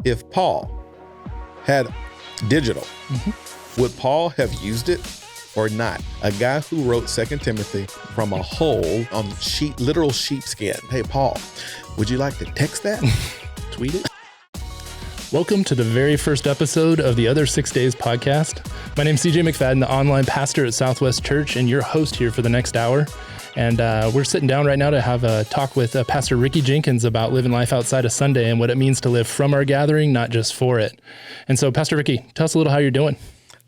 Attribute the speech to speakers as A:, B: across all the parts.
A: if Paul had digital, would Paul have used it or not? A guy who wrote 2 Timothy from a hole on literal sheepskin. Hey, Paul, would you like to text that? Tweet it?
B: Welcome to the very first episode of the Other 6 Days podcast. My name's CJ McFadden, the online pastor at Southwest Church, and your host here for the next hour. And we're sitting down right now to have a talk with Pastor Ricky Jenkins about living life outside of Sunday and what it means to live from our gathering, not just for it. And so, Pastor Ricky, tell us a little how you're doing.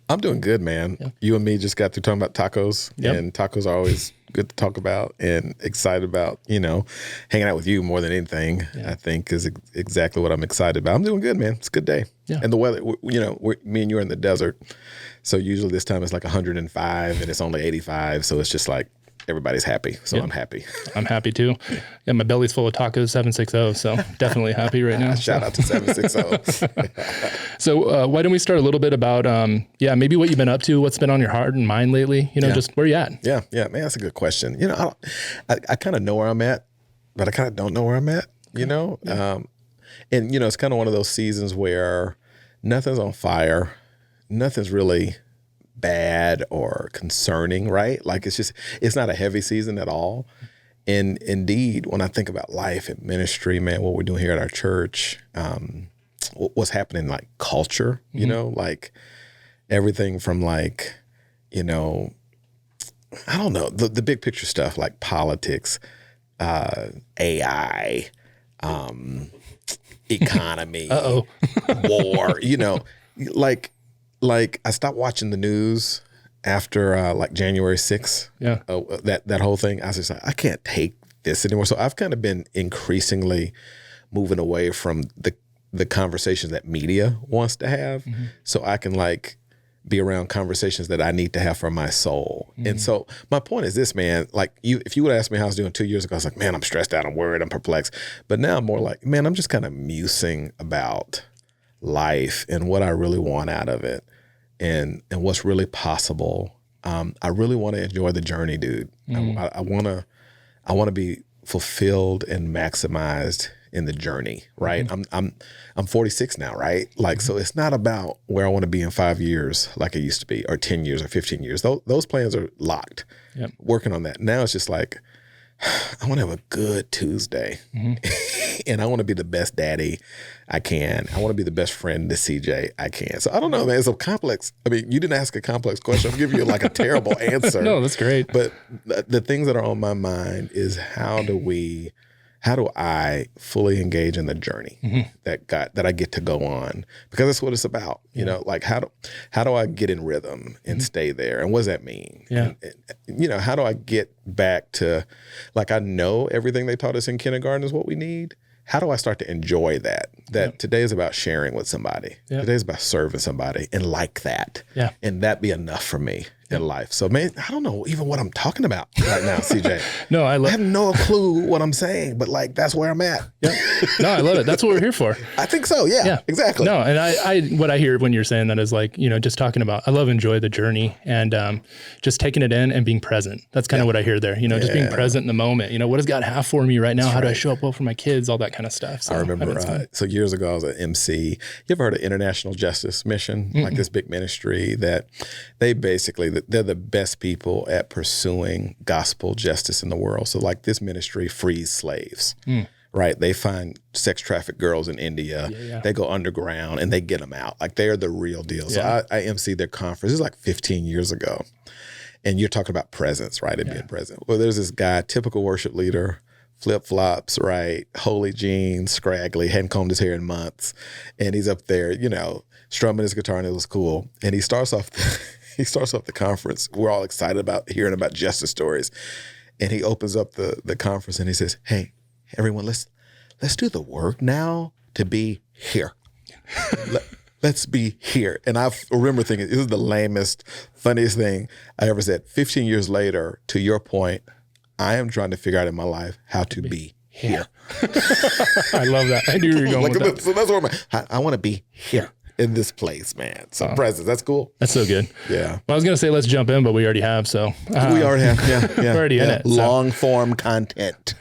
A: I'm doing good, man. Yeah. You and me just got through talking about tacos, and tacos are always good to talk about and excited about, hanging out with you more than anything, I think is exactly what I'm excited about. I'm doing good, man. It's a good day. Yeah. And the weather, me and you are in the desert. So usually this time it's like 105 and it's only 85. So it's just like, everybody's happy. So I'm happy. I'm happy
B: too. Yeah, my belly's full of tacos, 760. So definitely happy right now.
A: Shout out to 760.
B: So why don't we start a little bit about, maybe what you've been up to, what's been on your heart and mind lately, just where you at?
A: Yeah, man, that's a good question. I kind of know where I'm at, but I kind of don't know where I'm at, and it's kind of one of those seasons where nothing's on fire. Nothing's really bad or concerning, right? Like it's not a heavy season at all. And indeed, when I think about life and ministry, man, what we're doing here at our church, what's happening like culture, like everything from like, I don't know, the big picture stuff like politics, AI, economy, war, like I stopped watching the news after like January 6th.
B: Yeah.
A: That whole thing. I was just like, I can't take this anymore. So I've kind of been increasingly moving away from the conversations that media wants to have, so I can like be around conversations that I need to have for my soul. And so my point is this, man, like if you would ask me how I was doing 2 years ago, I was like, man, I'm stressed out, I'm worried, I'm perplexed. But now I'm more like, man, I'm just kind of musing about life and what I really want out of it and what's really possible. I really want to enjoy the journey, dude. I want to be fulfilled and maximized in the journey, right? I'm 46 now, right? Like, so it's not about where I want to be in 5 years like it used to be, or 10 years or 15 years. Those plans are locked. Yep. Working on that. Now it's just like, I want to have a good Tuesday and I want to be the best daddy I can. I want to be the best friend to CJ I can. So I don't know, man, it's a complex. I mean, you didn't ask a complex question. I'm giving you like a terrible answer.
B: No, that's great.
A: But the things that are on my mind is how do I fully engage in the journey that I get to go on? Because that's what it's about. Like how do I get in rhythm and stay there? And what does that mean?
B: Yeah.
A: And, how do I get back to, like, I know everything they taught us in kindergarten is what we need. How do I start to enjoy that? Today is about sharing with somebody. Yep. Today is about serving somebody and like that. Yeah. And that be enough for me in life. So, man, I don't know even what I'm talking about right now, CJ.
B: No, I
A: have no clue what I'm saying, but like, that's where I'm at.
B: Yep. No, I love it. That's what we're here for.
A: I think so. Yeah, exactly.
B: No, and I what I hear when you're saying that is like, just talking about, I love enjoy the journey and just taking it in and being present. That's kind of what I hear there, just being present in the moment. What does God have for me right now? How do I show up well for my kids? All that kind of stuff. So
A: I remember, so years ago I was at MC. You ever heard of International Justice Mission? Like this big ministry that they basically, they're the best people at pursuing gospel justice in the world. So like this ministry frees slaves, right? They find sex trafficked girls in India. Yeah. They go underground and they get them out. Like they're the real deal. So I emceed their conference. This is like 15 years ago. And you're talking about presence, right? And being present. Well, there's this guy, typical worship leader, flip-flops, right? Holy jeans, scraggly, hadn't combed his hair in months. And he's up there, strumming his guitar, and it was cool. And he starts off the conference. We're all excited about hearing about justice stories. And he opens up the conference and he says, hey, everyone, let's do the work now to be here. Let's be here. And I remember thinking, this is the lamest, funniest thing I ever said. 15 years later, to your point, I am trying to figure out in my life how to be here.
B: I love that. I knew you were going with that.
A: So that's where I want to be here in this place, man. So presence, that's cool.
B: That's so good.
A: Yeah.
B: Well, I was going to say, let's jump in, but we already have. So
A: we already have. Yeah.
B: We're already in it.
A: Long form content.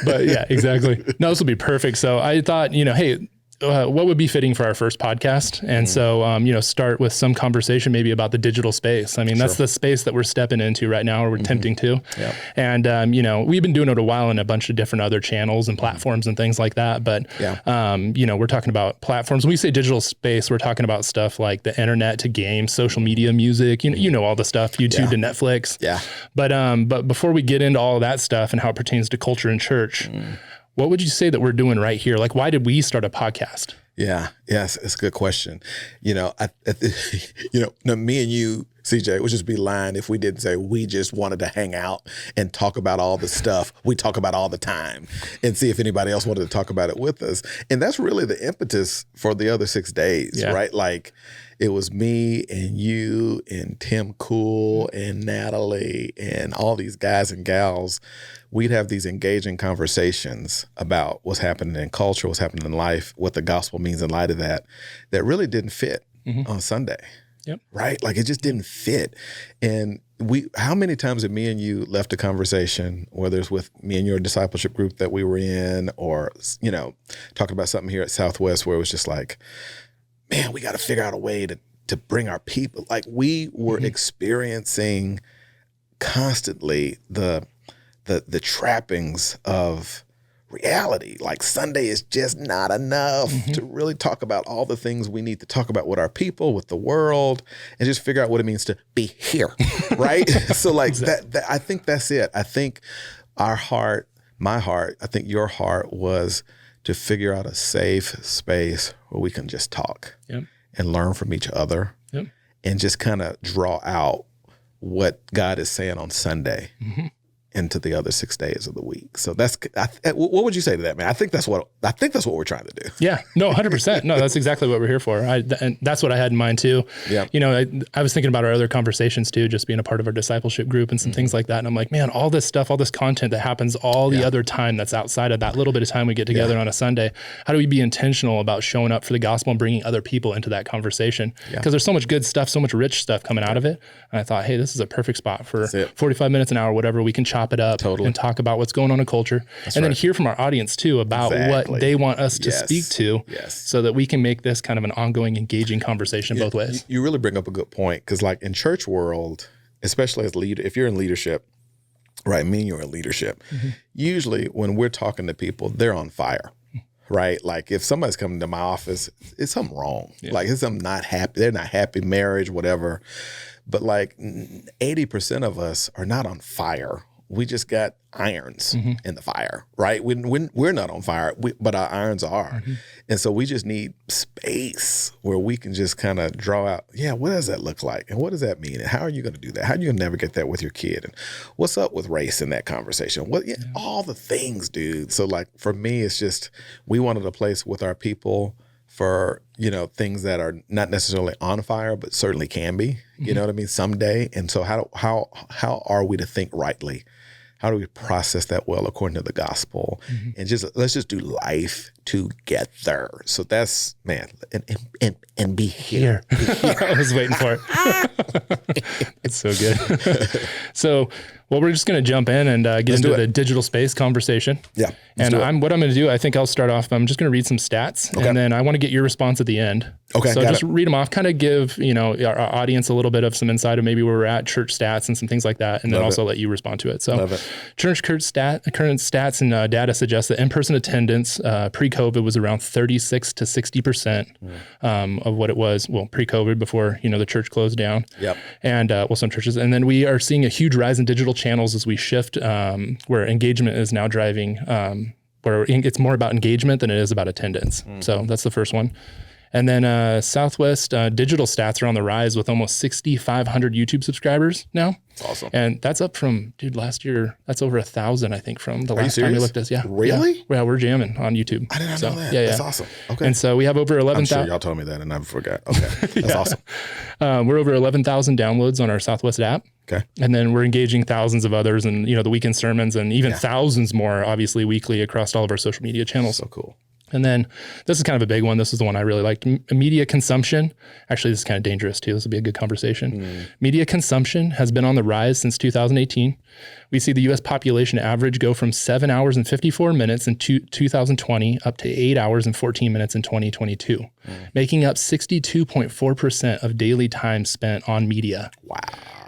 B: But yeah, exactly. No, this will be perfect. So I thought, hey, what would be fitting for our first podcast. And so, start with some conversation maybe about the digital space. I mean, that's the space that we're stepping into right now, or we're attempting to. Yep. And, we've been doing it a while in a bunch of different other channels and platforms and things like that. But, we're talking about platforms. When we say digital space, we're talking about stuff like the internet to games, social media, music, all the stuff, YouTube to Netflix. Yeah. But before we get into all of that stuff and how it pertains to culture and church, what would you say that we're doing right here? Like, why did we start a podcast? Yeah. Yes. It's a good question. Me and you, CJ, would just be lying if we didn't say we just wanted to hang out and talk about all the stuff we talk about all the time and see if anybody else wanted to talk about it with us. And that's really the impetus for the other 6 days, right? Like, it was me and you and Tim Cool and Natalie and all these guys and gals. We'd have these engaging conversations about what's happening in culture, what's happening in life, what the gospel means in light of that really didn't fit on Sunday. Yep. Right? Like, it just didn't fit. And how many times have me and you left a conversation, whether it's with me and your discipleship group that we were in, or, talking about something here at Southwest where it was just like, man, we got to figure out a way to bring our people. Like, we were experiencing constantly the trappings of reality. Like, Sunday is just not enough to really talk about all the things we need to talk about with our people, with the world, and just figure out what it means to be here, right? So like that, I think that's it. I think my heart, I think your heart was to figure out a safe space where we can just talk and learn from each other and just kind of draw out what God is saying on Sunday into the other 6 days of the week. So what would you say to that, man? I think that's what we're trying to do. Yeah, no, 100%. No, that's exactly what we're here for. And that's what I had in mind too. Yeah. I was thinking about our other conversations too, just being a part of our discipleship group and some things like that. And I'm like, man, all this stuff, all this content that happens all the other time that's outside of that little bit of time we get together on a Sunday, how do we be intentional about showing up for the gospel and bringing other people into that conversation? Because there's so much good stuff, so much rich stuff coming out of it. And I thought, hey, this is a perfect spot for 45 minutes, an hour, whatever. We can chop it up and talk about what's going on in culture. Then hear from our audience too about what they want us to speak to so that we can make this kind of an ongoing, engaging conversation both ways. You really bring up a good point, because like in church world, especially as leader, if you're in leadership, right, me and you're in leadership, usually when we're talking to people, they're on fire. Right? Like, if somebody's coming to my office, it's something wrong. Like, it's something not happy. They're not happy, marriage, whatever. But like 80% of us are not on fire. We just got irons in the fire, right? We're not on fire, but our irons are. And so we just need space where we can just kind of draw out, what does that look like? And what does that mean? And how are you going to do that? How are you going to navigate that with your kid? And what's up with race in that conversation? All the things, dude. So like, for me, it's just, we wanted a place with our people for, things that are not necessarily on fire, but certainly can be, you know what I mean, someday. And so how are we to think rightly? How do we process that well according to the gospel? And let's just do life together. So that's, man, and be here. Be here. I was waiting for it. It's so good. So, we're just going to jump in and get into the digital space conversation. Yeah. And what I'm going to do, I think I'll start off, I'm just going to read some stats, and then I want to get your response at the end. Okay. So just read them off, kind of give, our audience a little bit of some insight of maybe where we're at, church stats and some things like that. And then also let you respond to it. So church current stats and data suggest that in-person attendance pre-COVID was around 36 to 60% of what it was, pre-COVID, before, the church closed down. Yep. And some churches. And then we are seeing a huge rise in digital channels as we shift, where engagement is now driving, where it's more about engagement than it is about attendance. So that's the first one. And then Southwest digital stats are on the rise with almost 6,500 YouTube subscribers now. That's awesome. And that's up from, last year, that's over 1,000, I think, from the last time we looked at this. Yeah. Really? Yeah, we're jamming on YouTube. I didn't know that. Yeah, that's awesome. Okay. And so we have over 11,000. I'm sure y'all told me that and I forgot. Okay. That's awesome. We're over 11,000 downloads on our Southwest app. Okay. And then we're engaging thousands of others and, the weekend sermons and even thousands more, obviously, weekly across all of our social media channels. So cool. And then this is kind of a big one. This is the one I really liked. Media consumption. Actually, this is kind of dangerous too. This will be a good conversation. Media consumption has been on the rise since 2018. We see the U.S. population average go from 7 hours and 54 minutes in 2020 up to 8 hours and 14 minutes in 2022, making up 62.4% of daily time spent on media.
A: Wow.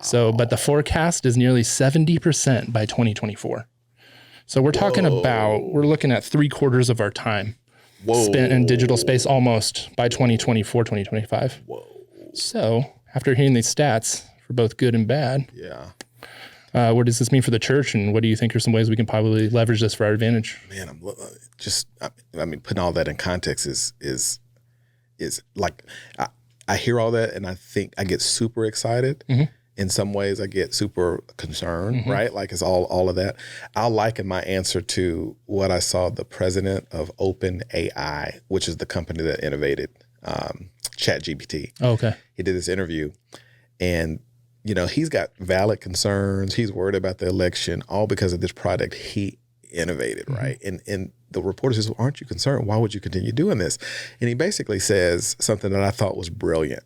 B: So, but the forecast is nearly 70% by 2024. So we're talking about, we're looking at 3/4 of our time spent in digital space almost by 2024, 2025. So after hearing these stats for both good and bad, what does this mean for the church? And what do you think are some ways we can probably leverage this for our advantage?
A: Man, I mean, putting all that in context is like, I hear all that and I think I get super excited. In some ways I get super concerned, right? Like it's all of that. I'll liken my answer to what I saw the president of OpenAI, which is the company that innovated ChatGPT.
B: Oh, okay.
A: He did this interview and, you know, he's got valid concerns. He's worried about the election, all because of this product he innovated, right? And the reporter says, well, aren't you concerned? Why would you continue doing this? And he basically says something that I thought was brilliant.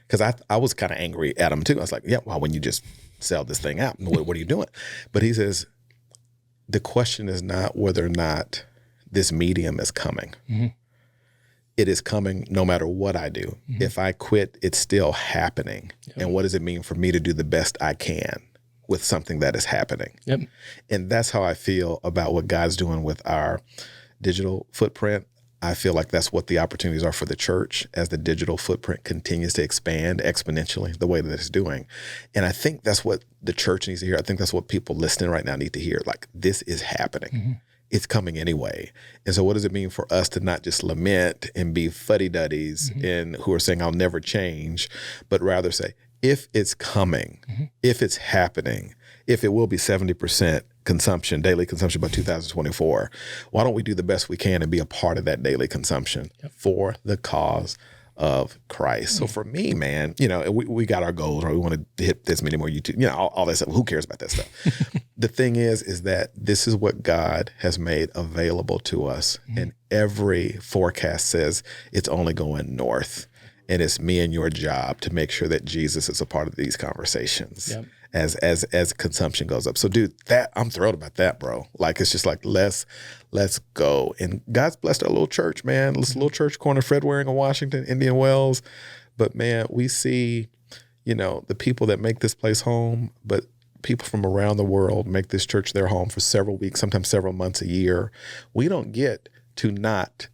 A: Because I was kind of angry at him too. I was like, yeah, why wouldn't you just sell this thing out? What are you doing? But he says, the question is not whether or not this medium is coming. It is coming no matter what I do. If I quit, it's still happening. And what does it mean for me to do the best I can with something that is happening? And that's how I feel about what God's doing with our digital footprint. I feel like that's what the opportunities are for the church as the digital footprint continues to expand exponentially the way that it's doing. And I think that's what the church needs to hear. I think that's what people listening right now need to hear. Like, this is happening. It's coming anyway. And so what does it mean for us to not just lament and be fuddy-duddies and who are saying, I'll never change, but rather say, if it's coming, if it's happening, if it will be 70% consumption, daily consumption by 2024, why don't we do the best we can and be a part of that daily consumption for the cause of Christ? So for me, man, you know, we got our goals, right? We want to hit this many more YouTube, you know, all that stuff. Who cares about that stuff? The thing is that this is what God has made available to us. And every forecast says it's only going north. And it's me and your job to make sure that Jesus is a part of these conversations as consumption goes up. So dude, that I'm thrilled about that, bro. Like, it's just like, let's go. And God's blessed our little church, man. This little church corner, Fred Waring in Washington, Indian Wells. But man, we see, you know, the people that make this place home, but people from around the world make this church their home for several weeks, sometimes several months, a year. We don't get to not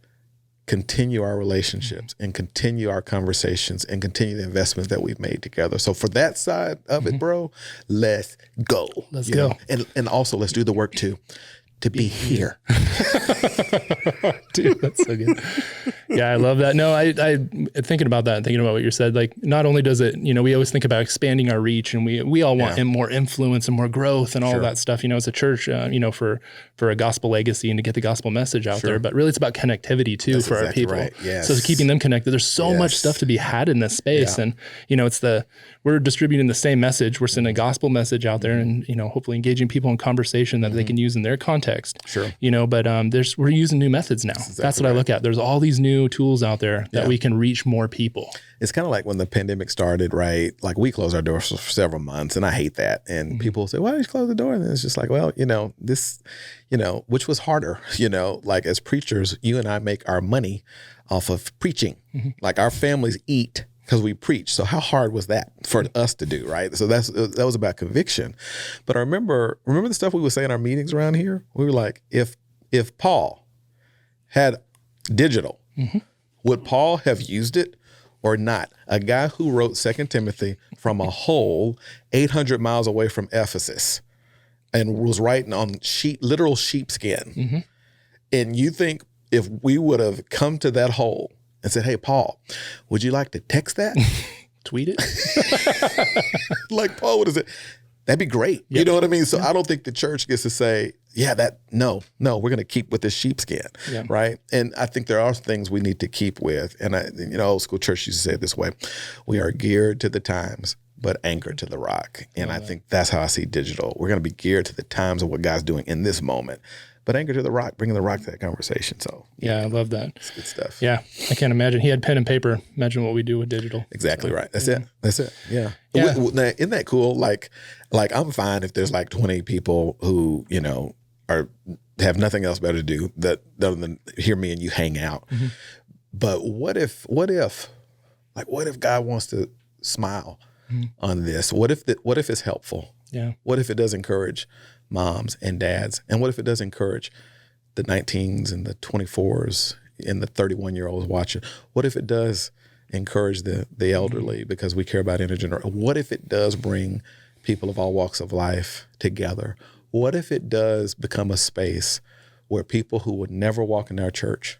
A: continue our relationships and continue our conversations and continue the investments that we've made together. So for that side of it, bro, let's go.
B: Let's go.
A: Know? And also let's do the work to be here.
B: Dude, that's so good. Yeah, I love that. No, I thinking about that and thinking about what you said, like, not only does it, you know, we always think about expanding our reach and we all want more influence and more growth and all of that stuff, you know, as a church, you know, for a gospel legacy and to get the gospel message out there. But really it's about connectivity too. That's for exactly our people. Right. Yes. So it's keeping them connected. There's so much stuff to be had in this space. And, you know, we're distributing the same message. We're sending a gospel message out there and, you know, hopefully engaging people in conversation that they can use in their context. You know, but we're using new methods now. That's what I look at. There's all these new tools out there that we can reach more people.
A: It's kind of like when the pandemic started, right? Like, we closed our doors for several months, and I hate that. And people say, why did you close the door? And it's just like, well, you know, this, you know, which was harder, you know, like as preachers, you and I make our money off of preaching. Like, our families eat because we preach. So how hard was that for us to do, right? So that was about conviction. But I remember the stuff we would say in our meetings around here? We were like, if Paul had digital, would Paul have used it or not? A guy who wrote 2 Timothy from a hole 800 miles away from Ephesus and was writing on literal sheepskin. And you think if we would have come to that hole and said, hey, Paul, would you like to text that?
B: Tweet it?
A: Like, Paul, what is it? That'd be great. You know what I mean? So I don't think the church gets to say, no, we're going to keep with this sheepskin, right? And I think there are things we need to keep with. And old school church used to say it this way: we are geared to the times, but anchored to the rock. And I think that's how I see digital. We're going to be geared to the times of what God's doing in this moment, but anchor to the rock, bringing the rock to that conversation. So
B: yeah, I love that.
A: It's good stuff.
B: Yeah, I can't imagine. He had pen and paper. Imagine what we do with digital.
A: Exactly right. That's it. Yeah.
B: Yeah.
A: Now, isn't that cool? Like I'm fine if there's like 20 people who, you know, have nothing else better to do other than hear me and you hang out.
B: Mm-hmm.
A: But what if God wants to smile on this? What if it's helpful?
B: Yeah.
A: What if it does encourage moms and dads? And what if it does encourage the 19s and the 24s and the 31-year-olds watching? What if it does encourage the elderly because we care about intergenerational? What if it does bring people of all walks of life together? What if it does become a space where people who would never walk in our church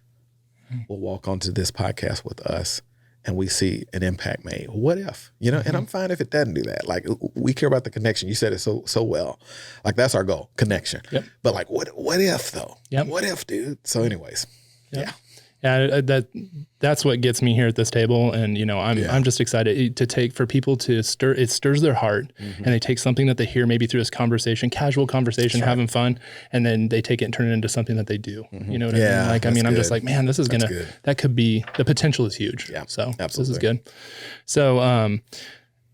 A: will walk onto this podcast with us and we see an impact made? What if, you know, and I'm fine if it doesn't do that. Like, we care about the connection. You said it so well. Like, that's our goal, connection.
B: Yep.
A: But like, what if though?
B: Yep.
A: What if, dude? So anyways,
B: yeah. Yeah, that's what gets me here at this table, and you know, I'm just excited to take for people to stir. It stirs their heart, and they take something that they hear maybe through this conversation, casual conversation, having fun, and then they take it and turn it into something that they do. You know what I mean? Like, I mean, I'm just like, man, this is that could be, the potential is huge.
A: Yeah,
B: so
A: absolutely.
B: This is good. So I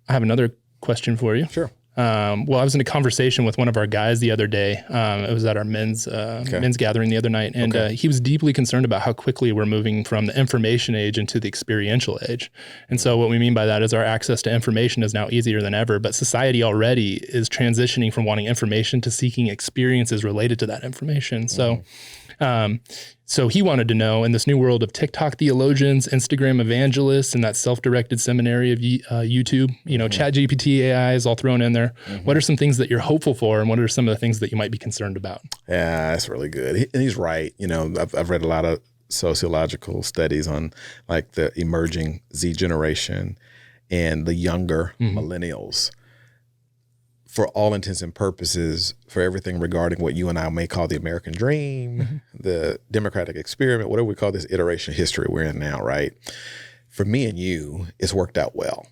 B: have another question for you.
A: Sure.
B: Well, I was in a conversation with one of our guys the other day. It was at our men's gathering the other night, and he was deeply concerned about how quickly we're moving from the information age into the experiential age. And so what we mean by that is our access to information is now easier than ever, but society already is transitioning from wanting information to seeking experiences related to that information. So he wanted to know, in this new world of TikTok theologians, Instagram evangelists, and that self-directed seminary of YouTube, you know, ChatGPT AI is all thrown in there. What are some things that you're hopeful for, and what are some of the things that you might be concerned about?
A: Yeah, that's really good. And he's right. You know, I've read a lot of sociological studies on like the emerging Z generation and the younger millennials. For all intents and purposes, for everything regarding what you and I may call the American dream, the democratic experiment, whatever we call this iteration of history we're in now, right? For me and you, it's worked out well,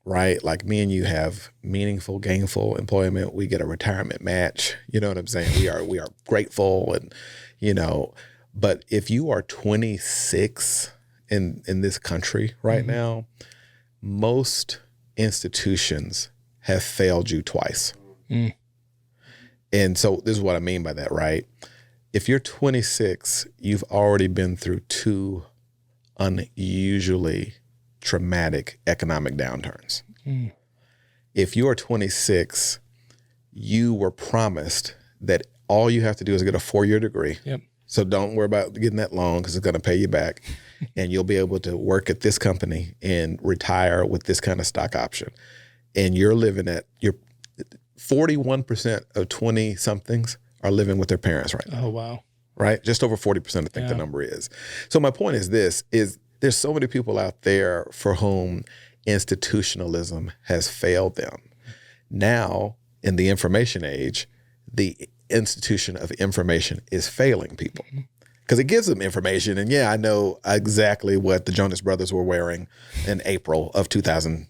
A: right? Like, me and you have meaningful, gainful employment. We get a retirement match. You know what I'm saying? We are grateful, and, you know, but if you are 26 in this country right now, most institutions have failed you twice. And so this is what I mean by that, right? If you're 26, you've already been through two unusually traumatic economic downturns. If you are 26, you were promised that all you have to do is get a 4-year degree.
B: Yep.
A: So don't worry about getting that loan, because it's going to pay you back. And you'll be able to work at this company and retire with this kind of stock option. And you're living at, 41% of 20-somethings are living with their parents right now.
B: Oh, wow.
A: Right? Just over 40%, I think the number is. So my point is this, is there's so many people out there for whom institutionalism has failed them. Now, in the information age, the institution of information is failing people. Because it gives them information. And I know exactly what the Jonas Brothers were wearing in April of 2008.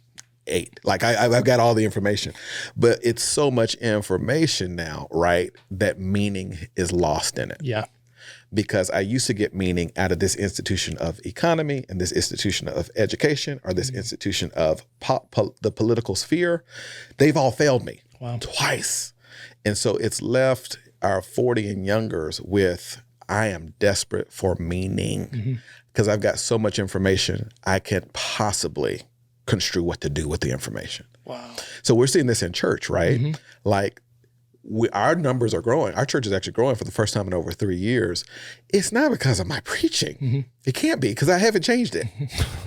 A: Like, I've got all the information, but it's so much information now, right, that meaning is lost in it.
B: Yeah.
A: Because I used to get meaning out of this institution of economy and this institution of education or this institution of the political sphere. They've all failed me twice. And so it's left our 40 and youngers with, I am desperate for meaning because I've got so much information I can't possibly construe what to do with the information. Wow. So we're seeing this in church, right? Like, our numbers are growing. Our church is actually growing for the first time in over 3 years. It's not because of my preaching. It can't be, because I haven't changed it.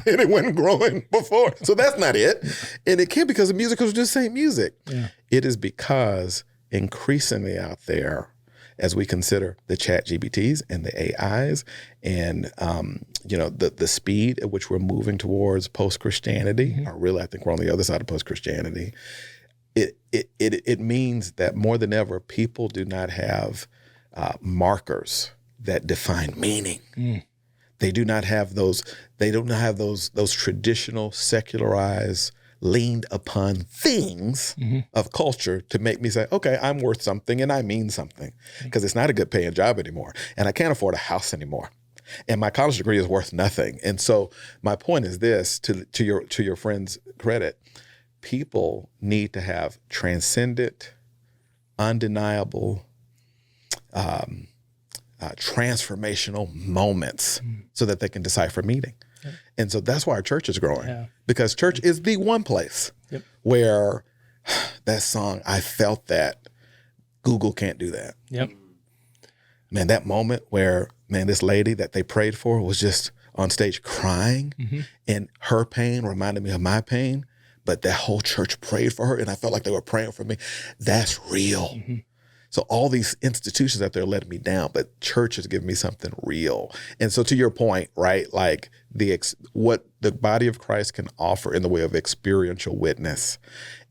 A: And it wasn't growing before. So that's not it. And it can't be because the music was just the same music. Yeah. It is because increasingly out there, as we consider the ChatGPTs and the AIs and, the speed at which we're moving towards post-Christianity, or really, I think we're on the other side of post-Christianity, it means that more than ever, people do not have markers that define meaning. They do not have those. They don't have those traditional secularized leaned upon things of culture to make me say, okay, I'm worth something and I mean something, because it's not a good paying job anymore. And I can't afford a house anymore. And my college degree is worth nothing. And so my point is this, to your friend's credit, people need to have transcendent, undeniable, transformational moments so that they can decipher meaning. And so that's why our church is growing, because church is the one place where that song, I felt that Google can't do that. Man, that moment where, man, this lady that they prayed for was just on stage crying, and her pain reminded me of my pain, but that whole church prayed for her and I felt like they were praying for me. That's real. So all these institutions out there let me down, but church has given me something real. And so to your point, right, like what the body of Christ can offer in the way of experiential witness,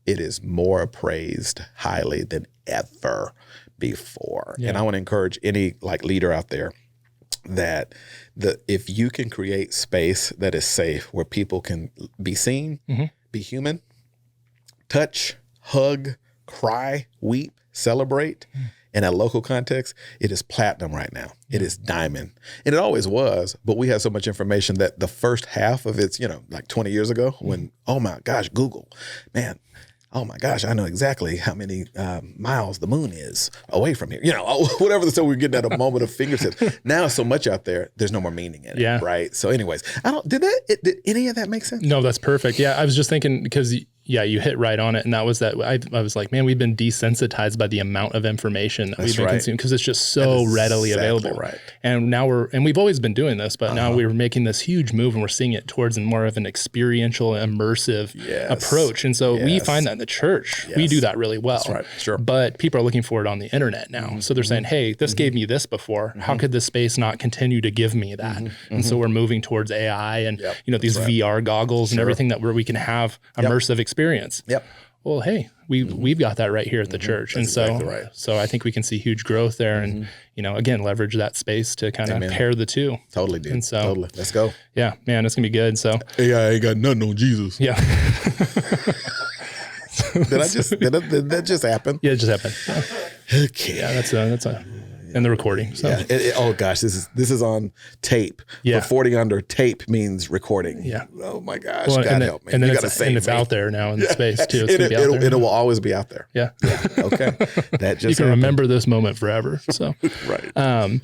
A: it is more appraised highly than ever before. And I want to encourage any like leader out there that if you can create space that is safe where people can be seen, be human, touch, hug, cry, weep, celebrate in a local context, it is platinum right now. It is diamond. And it always was, but we have so much information that the first half of it's, like 20 years ago when, oh my gosh, Google, man, oh my gosh, I know exactly how many miles the moon is away from here. Whatever. So we're getting at a moment of fingertips. Now so much out there, there's no more meaning in it, right? So anyways, did any of that make sense?
B: No, that's perfect. Yeah, I was just thinking because you hit right on it. And that was that. I was like, man, we've been desensitized by the amount of information that we've been consuming because it's just so readily available. Right. And now we've always been doing this, but now we're making this huge move and we're seeing it towards more of an experiential, immersive approach. And so we find that in the church, we do that really well.
A: That's right. Sure.
B: But people are looking for it on the internet now. So they're saying, hey, this gave me this before. How could this space not continue to give me that? And so we're moving towards AI and, these VR goggles and everything where we can have immersive experience. Well, hey, we've got that right here at the church.
A: That's
B: and so I think we can see huge growth there and, again, leverage that space to kind of pair the two.
A: Totally, dude.
B: And so,
A: totally. Let's go.
B: Yeah, man, it's going to be good. So
A: AI ain't got nothing on Jesus.
B: Yeah.
A: Did that just happen?
B: Yeah, it just happened.
A: Okay.
B: Yeah, that's in the recording. So.
A: Yeah. Oh gosh, this is on tape. Yeah. For 40 under, tape means recording.
B: Yeah.
A: Oh my gosh. God help me.
B: And then it's out there now in space too.
A: It will always be out there.
B: Yeah.
A: Okay. That just
B: you can remember this moment forever. So
A: right.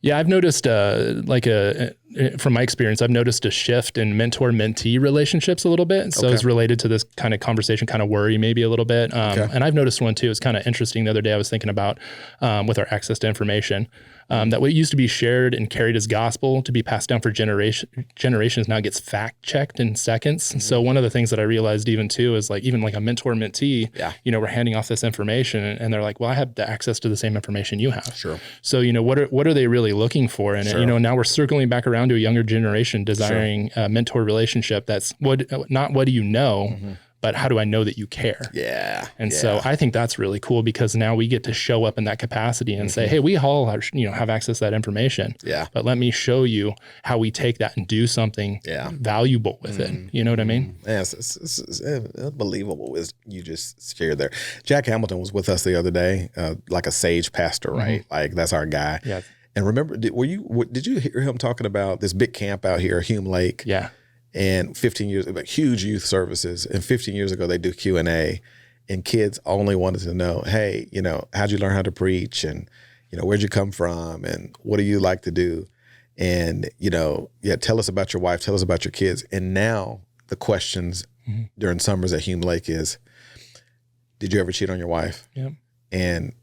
B: Yeah, I've noticed from my experience, I've noticed a shift in mentor-mentee relationships a little bit. So it's related to this kind of conversation, kind of worry maybe a little bit. And I've noticed one too. It's kind of interesting. The other day I was thinking about with our access to information, that what used to be shared and carried as gospel to be passed down for generations now gets fact-checked in seconds. So one of the things that I realized even too is even like a mentor-mentee, we're handing off this information and they're like, well, I have the access to the same information you have.
A: Sure.
B: So, what are they really looking for in it? Now we're circling back around to a younger generation desiring a mentor relationship that's not what do you know, but how do I know that you care?
A: Yeah.
B: And so I think that's really cool because now we get to show up in that capacity and say, hey, we all have access to that information.
A: Yeah.
B: But let me show you how we take that and do something valuable with it. You know what I mean?
A: Yeah, it's unbelievable what you just shared there. Jack Hamilton was with us the other day, like a sage pastor, right? Like that's our guy.
B: Yeah.
A: And remember, did you hear him talking about this big camp out here, Hume Lake?
B: Yeah.
A: And 15 years, like huge youth services. And 15 years ago, they do Q&A, and kids only wanted to know, hey, how'd you learn how to preach? And, where'd you come from? And what do you like to do? And, tell us about your wife, tell us about your kids. And now the questions during summers at Hume Lake is, did you ever cheat on your wife?
B: Yeah.
A: And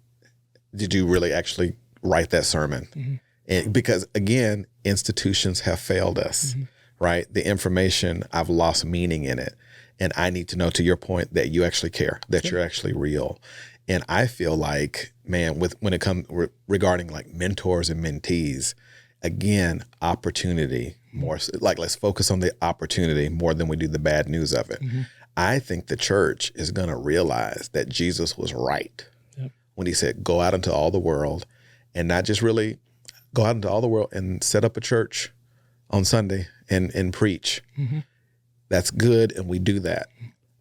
A: did you really actually write that sermon? And because again, institutions have failed us. Right? The information, I've lost meaning in it. And I need to know, to your point, that you actually care, that you're actually real. And I feel like, man, when it comes regarding like mentors and mentees, again, opportunity more, like let's focus on the opportunity more than we do the bad news of it. I think the church is going to realize that Jesus was right when he said, go out into all the world, and not just really go out into all the world and set up a church on Sunday and preach. That's good, and we do that.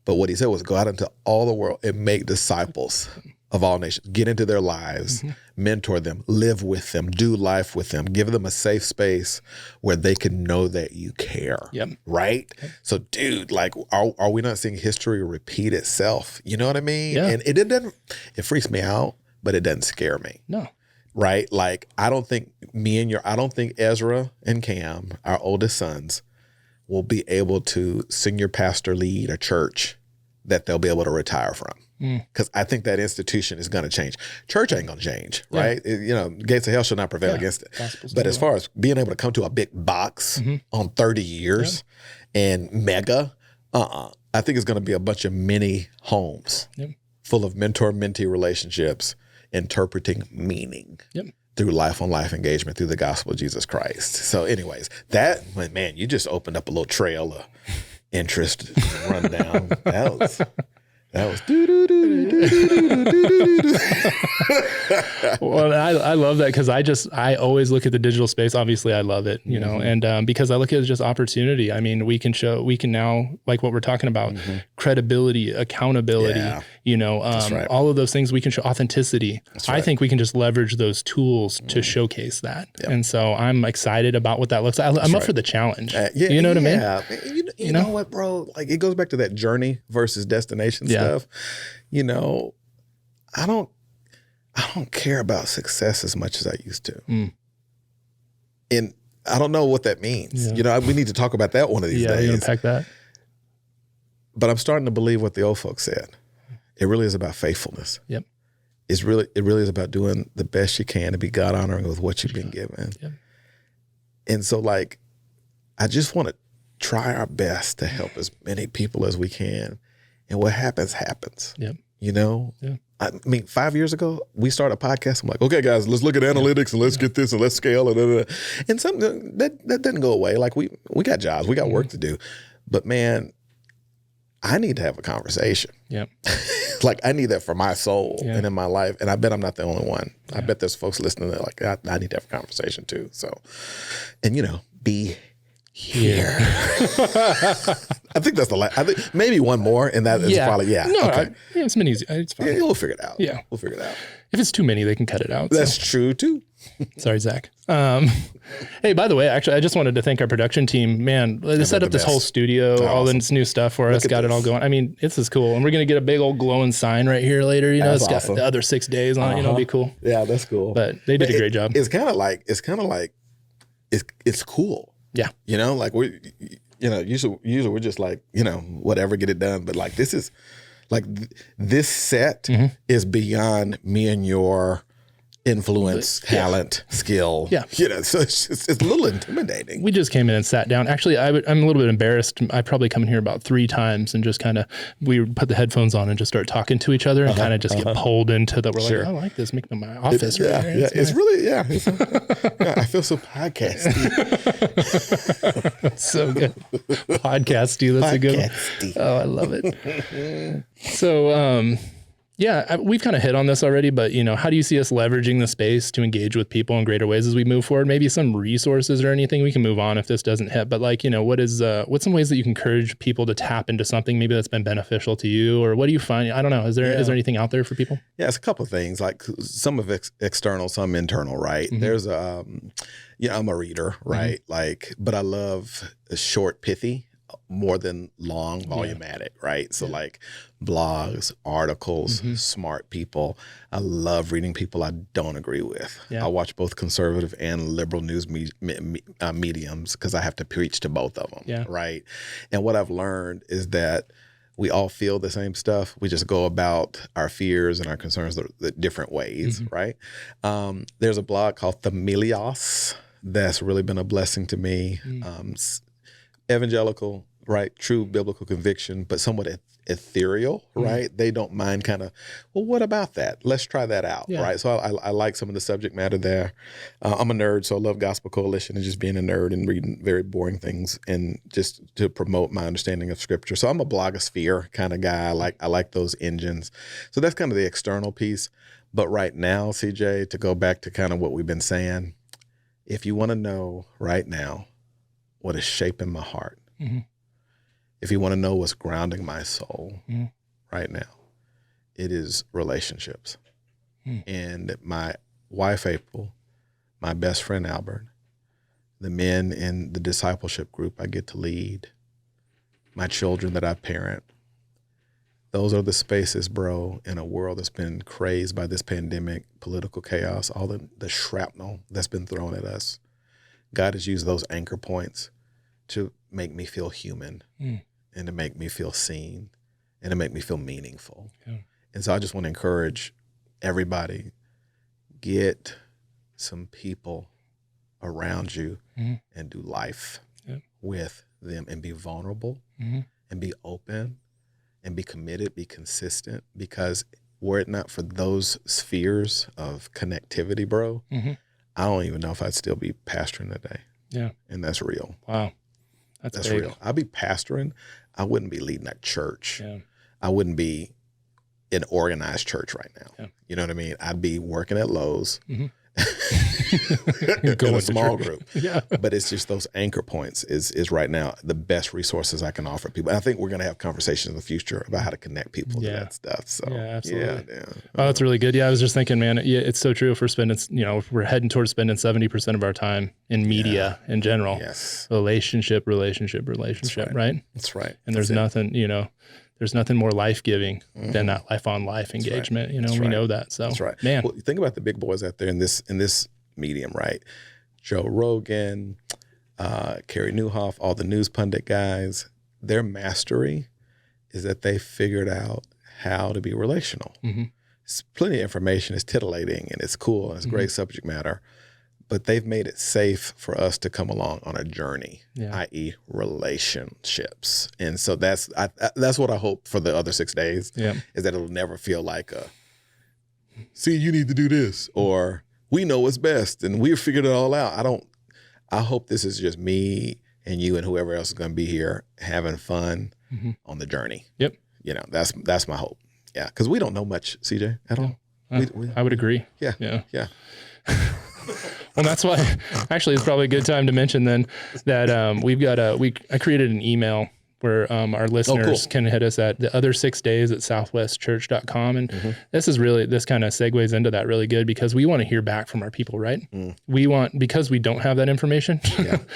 A: But what he said was go out into all the world and make disciples of all nations, get into their lives, mentor them, live with them, do life with them, give them a safe space where they can know that you care. Right? So dude, like, are we not seeing history repeat itself? You know what I mean?
B: Yeah.
A: And it freaks me out, but it doesn't scare me.
B: No.
A: Right? Like, I don't think Ezra and Cam, our oldest sons, will be able to senior pastor lead a church that they'll be able to retire from. Because I think that institution is going to change. Church ain't going to change, right? Gates of hell shall not prevail against it. But as far as being able to come to a big box on 30 years and mega, I think it's going to be a bunch of mini homes full of mentor-mentee relationships, interpreting meaning through life-on-life engagement through the gospel of Jesus Christ. So anyways, man, you just opened up a little trail of interest rundown. That was
B: Well, I love that because I always look at the digital space. Obviously, I love it, you know, and because I look at it as just opportunity. I mean, we can now, like what we're talking about, credibility, accountability, you know, all of those things. We can show authenticity. I think we can just leverage those tools to showcase that. And so I'm excited about what that looks like. I'm up for the challenge. You know what I mean?
A: Yeah. You know what, bro? Like, it goes back to that journey versus destination stuff. You know, I don't care about success as much as I used to. And I don't know what that means. You know, we need to talk about that one of these days.
B: You unpack that.
A: But I'm starting to believe what the old folks said. It really is about faithfulness. It really is about doing the best you can to be God honoring with what you've been given. And so, like, I just want to try our best to help as many people as we can. And what happens. You know? I mean, 5 years ago, we started a podcast. I'm like, okay, guys, let's look at analytics and let's get this and let's scale it. And something that didn't go away. Like, we got jobs, we got work to do. But man, I need to have a conversation. Like, I need that for my soul and in my life. And I bet I'm not the only one. I bet there's folks listening that are like, I need to have a conversation too. So, and you know, be here. I think that's the last. I think maybe one more, and that is probably okay.
B: It's been easy. It's fine.
A: We'll figure it out.
B: We'll
A: figure it out.
B: If it's too many, they can cut it out.
A: That's true too.
B: Sorry, Zach. Hey, by the way, actually, I just wanted to thank our production team. Man, they set up this whole studio, all this new stuff for us, got it all going. I mean, this is cool. And we're going to get a big old glowing sign right here later. You know, it's got the other 6 days on it. You know, it'll be cool.
A: Yeah, that's cool.
B: But they did a great job.
A: It's kind of like it's cool.
B: Yeah.
A: You know, like usually we're just like, you know, whatever, get it done. But like, this is like, this set is beyond me and your influence, talent, skill. You know, so it's a little intimidating.
B: We just came in and sat down. Actually, I'm a little bit embarrassed. I probably come in here about 3 times and just kind of, we put the headphones on and just start talking to each other and kind of just get pulled into the, we're like, I like this, make them my office.
A: It's really, I feel so podcasty.
B: So good. Podcasty, that's a good one. Oh, I love it. So, we've kind of hit on this already, but you know, how do you see us leveraging the space to engage with people in greater ways as we move forward? Maybe some resources or anything. We can move on if this doesn't hit, but like, you know, what's some ways that you can encourage people to tap into something maybe that's been beneficial to you, or what do you find? I don't know. Is there anything out there for people? Yeah,
A: it's a couple of things, like some of it's external, some internal, right? There's I'm a reader, right? Like, but I love short, pithy more than long, volumatic, right? So like blogs, articles, smart people. I love reading people I don't agree with. I watch both conservative and liberal news mediums because I have to preach to both of them, right? And what I've learned is that we all feel the same stuff. We just go about our fears and our concerns the different ways, right? There's a blog called Themelios that's really been a blessing to me. Evangelical, right? True biblical conviction, but somewhat ethereal, right? They don't mind kind of, well, what about that? Let's try that out, right? So I like some of the subject matter there. I'm a nerd, so I love Gospel Coalition and just being a nerd and reading very boring things and just to promote my understanding of Scripture. So I'm a blogosphere kind of guy. I like those engines. So that's kind of the external piece. But right now, CJ, to go back to kind of what we've been saying, if you want to know right now what is shaping my heart, if you want to know what's grounding my soul right now, it is relationships. And my wife, April, my best friend, Albert, the men in the discipleship group I get to lead, my children that I parent, those are the spaces, bro, in a world that's been crazed by this pandemic, political chaos, all the shrapnel that's been thrown at us. God has used those anchor points to make me feel human and to make me feel seen and to make me feel meaningful. Yeah. And so I just want to encourage everybody, get some people around you and do life with them and be vulnerable and be open and be committed, be consistent, because were it not for those spheres of connectivity, bro, I don't even know if I'd still be pastoring today. Yeah. And that's real.
B: Wow. That's
A: real. I'd be pastoring. I wouldn't be leading a church. Yeah. I wouldn't be in organized church right now. Yeah. You know what I mean? I'd be working at Lowe's. In a small group. Yeah. But it's just those anchor points is right now the best resources I can offer people. And I think we're going to have conversations in the future about how to connect people to that stuff. So
B: yeah, absolutely. Yeah. Oh, that's really good. Yeah. I was just thinking, man, it's so true. If we're spending, if we're heading towards spending 70% of our time in media in general, relationship,
A: That's
B: right?
A: That's right.
B: And there's nothing, there's nothing more life-giving than that life-on-life engagement.
A: Right.
B: We know that. So
A: that's right.
B: Man.
A: Well, think about the big boys out there in this medium, right? Joe Rogan, Carrie Newhoff, all the news pundit guys, their mastery is that they figured out how to be relational. It's plenty of information. It's titillating and it's cool and it's great subject matter. But they've made it safe for us to come along on a journey, i.e. relationships. And so that's what I hope for the other 6 days, is that it'll never feel like see, you need to do this, or we know what's best and we've figured it all out. I hope this is just me and you and whoever else is going to be here having fun on the journey.
B: Yep.
A: That's my hope. Yeah. Because we don't know much, CJ, at all.
B: I would agree.
A: Yeah.
B: Well, that's why actually it's probably a good time to mention then that we've got I created an email where our listeners can hit us at the other 6 days at southwestchurch.com. And this kind of segues into that really good, because we want to hear back from our people, right? Because we don't have that information,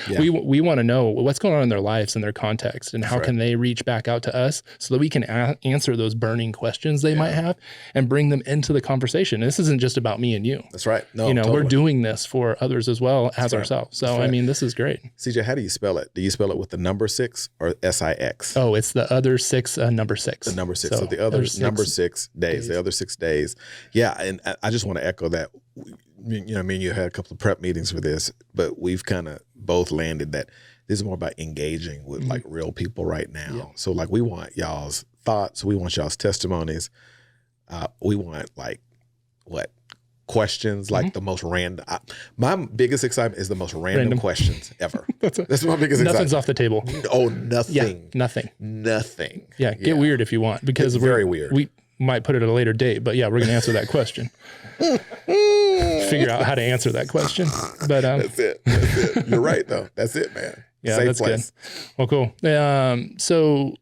B: we want to know what's going on in their lives and their context, and how can they reach back out to us so that we can answer those burning questions they might have and bring them into the conversation. This isn't just about me and you.
A: That's right. No,
B: totally. We're doing this for others as well as ourselves. So, I mean, this is great.
A: CJ, how do you spell it? Do you spell it with the number 6 or SIX?
B: Oh, it's the other 6, number 6.
A: The number 6. So the other number 6 days, the other 6 days. Yeah. And I just want to echo that. Me and you had a couple of prep meetings for this, but we've kind of both landed that this is more about engaging with like real people right now. Yeah. So like we want y'all's thoughts. We want y'all's testimonies. We want questions, like the most random. My biggest excitement is the most random questions ever. That's my biggest excitement.
B: Nothing's off the table.
A: Oh, nothing.
B: Yeah, nothing. Yeah, get weird if you want, because
A: it's very weird.
B: We might put it at a later date, but we're going to answer that question. Figure out how to answer that question. But
A: that's it. You're right, though. That's it, man.
B: Yeah,
A: Safe
B: that's
A: place.
B: Good. Well, cool. So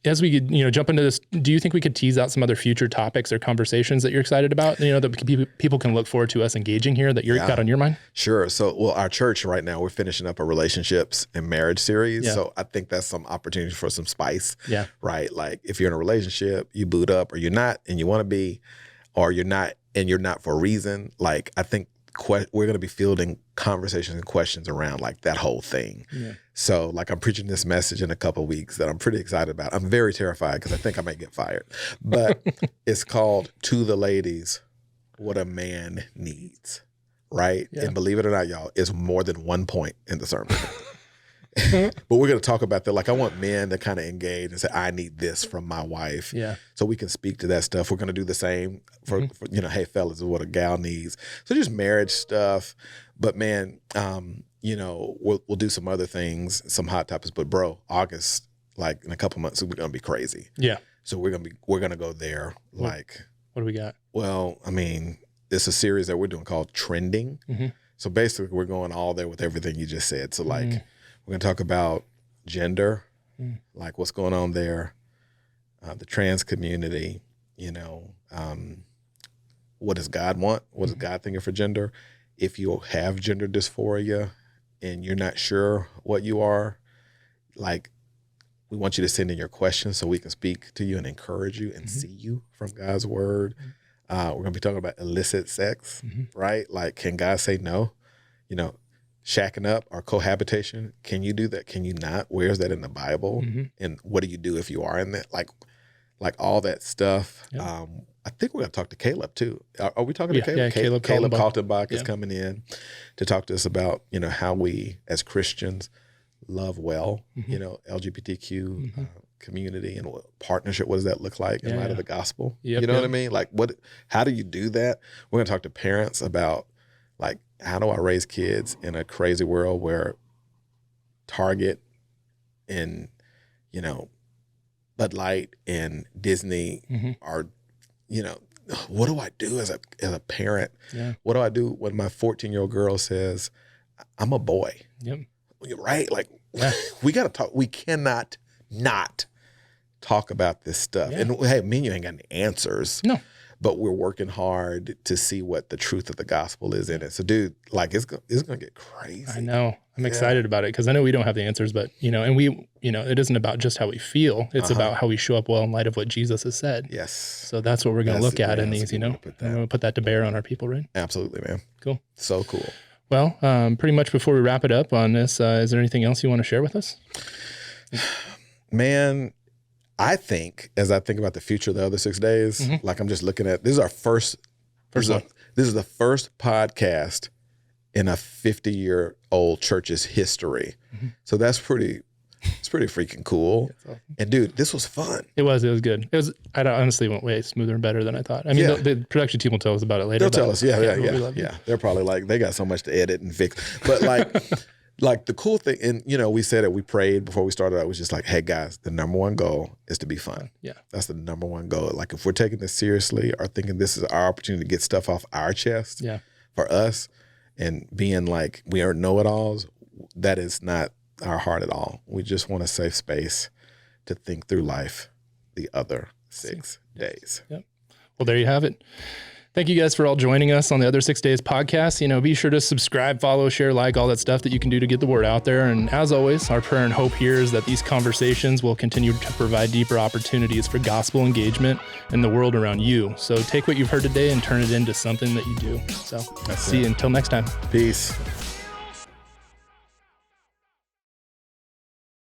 B: as we could, jump into this, do you think we could tease out some other future topics or conversations that you're excited about, that people can look forward to us engaging here that you've got on your mind?
A: Sure. So, our church right now, we're finishing up a relationships and marriage series. Yeah. So I think that's some opportunity for some spice. Yeah. Right. Like if you're in a relationship, you boot up, or you're not and you want to be, or you're not and you're not for a reason. Like I think we're going to be fielding conversations and questions around like that whole thing. Yeah. So like I'm preaching this message in a couple of weeks that I'm pretty excited about. I'm very terrified because I think I might get fired, but it's called To the Ladies, What a Man Needs. Right. Yeah. And believe it or not, y'all, it's more than one point in the sermon. But we're going to talk about that. Like I want men to kind of engage and say, I need this from my wife. Yeah. So we can speak to that stuff. We're going to do the same for hey fellas, is what a gal needs. So just marriage stuff. But man, we'll do some other things, some hot topics. But bro, August, like in a couple months, we're going to be crazy. Yeah. So we're going to go there. Like,
B: what do we got?
A: Well, I mean, it's a series that we're doing called Trending. So basically we're going all there with everything you just said. So like, we're going to talk about gender, like what's going on there, the trans community, what does God want? What is God thinking for gender? If you have gender dysphoria and you're not sure what you are, like, we want you to send in your questions so we can speak to you and encourage you and see you from God's word. We're going to be talking about illicit sex, right? Like, can God say no? Shacking up or cohabitation. Can you do that? Can you not? Where's that in the Bible? And what do you do if you are in that? Like all that stuff. Yep. I think we're going to talk to Caleb too. Are we talking to Caleb?
B: Yeah, Caleb
A: Kaltenbach is coming in to talk to us about, how we as Christians love well, LGBTQ community and partnership. What does that look like in light of the gospel? Yep, you know what I mean? Like, how do you do that? We're going to talk to parents about, like, how do I raise kids in a crazy world where Target and, Bud Light and Disney are, what do I do as a parent? Yeah. What do I do when my 14-year-old girl says, I'm a boy? Yep. Right? Like, we got to talk. We cannot not talk about this stuff. Yeah. And hey, me and you ain't got any answers. No. But we're working hard to see what the truth of the gospel is in it. So, dude, like, it's going to get crazy.
B: I know. I'm excited about it because I know we don't have the answers, but, and we, it isn't about just how we feel. It's about how we show up well in light of what Jesus has said.
A: Yes.
B: So that's what we're going to look at in these, We're going to put that to bear on our people, right?
A: Absolutely, man.
B: Cool.
A: So cool.
B: Well, pretty much before we wrap it up on this, is there anything else you want to share with us?
A: Man, I think, as I think about the future of the other 6 days, like, I'm just looking at, this is our first one. This is the first podcast in a 50-year-old church's history. So it's pretty freaking cool. Awesome. And dude, this was fun.
B: It was good. I honestly went way smoother and better than I thought. I mean, the production team will tell us about it later.
A: They'll tell us. Yeah. They're probably like, they got so much to edit and fix. But like the cool thing, and we said it, we prayed before we started. I was just like, hey guys, the number one goal is to be fun. Yeah. That's the number one goal. Like, if we're taking this seriously or thinking this is our opportunity to get stuff off our chest for us and being like, we are know-it-alls, that is not our heart at all. We just want a safe space to think through life the other 6 days. Yep.
B: Well, there you have it. Thank you guys for all joining us on the Other 6 Days podcast. Be sure to subscribe, follow, share, like, all that stuff that you can do to get the word out there. And as always, our prayer and hope here is that these conversations will continue to provide deeper opportunities for gospel engagement in the world around you. So take what you've heard today and turn it into something that you do. So see you until next time.
A: Peace.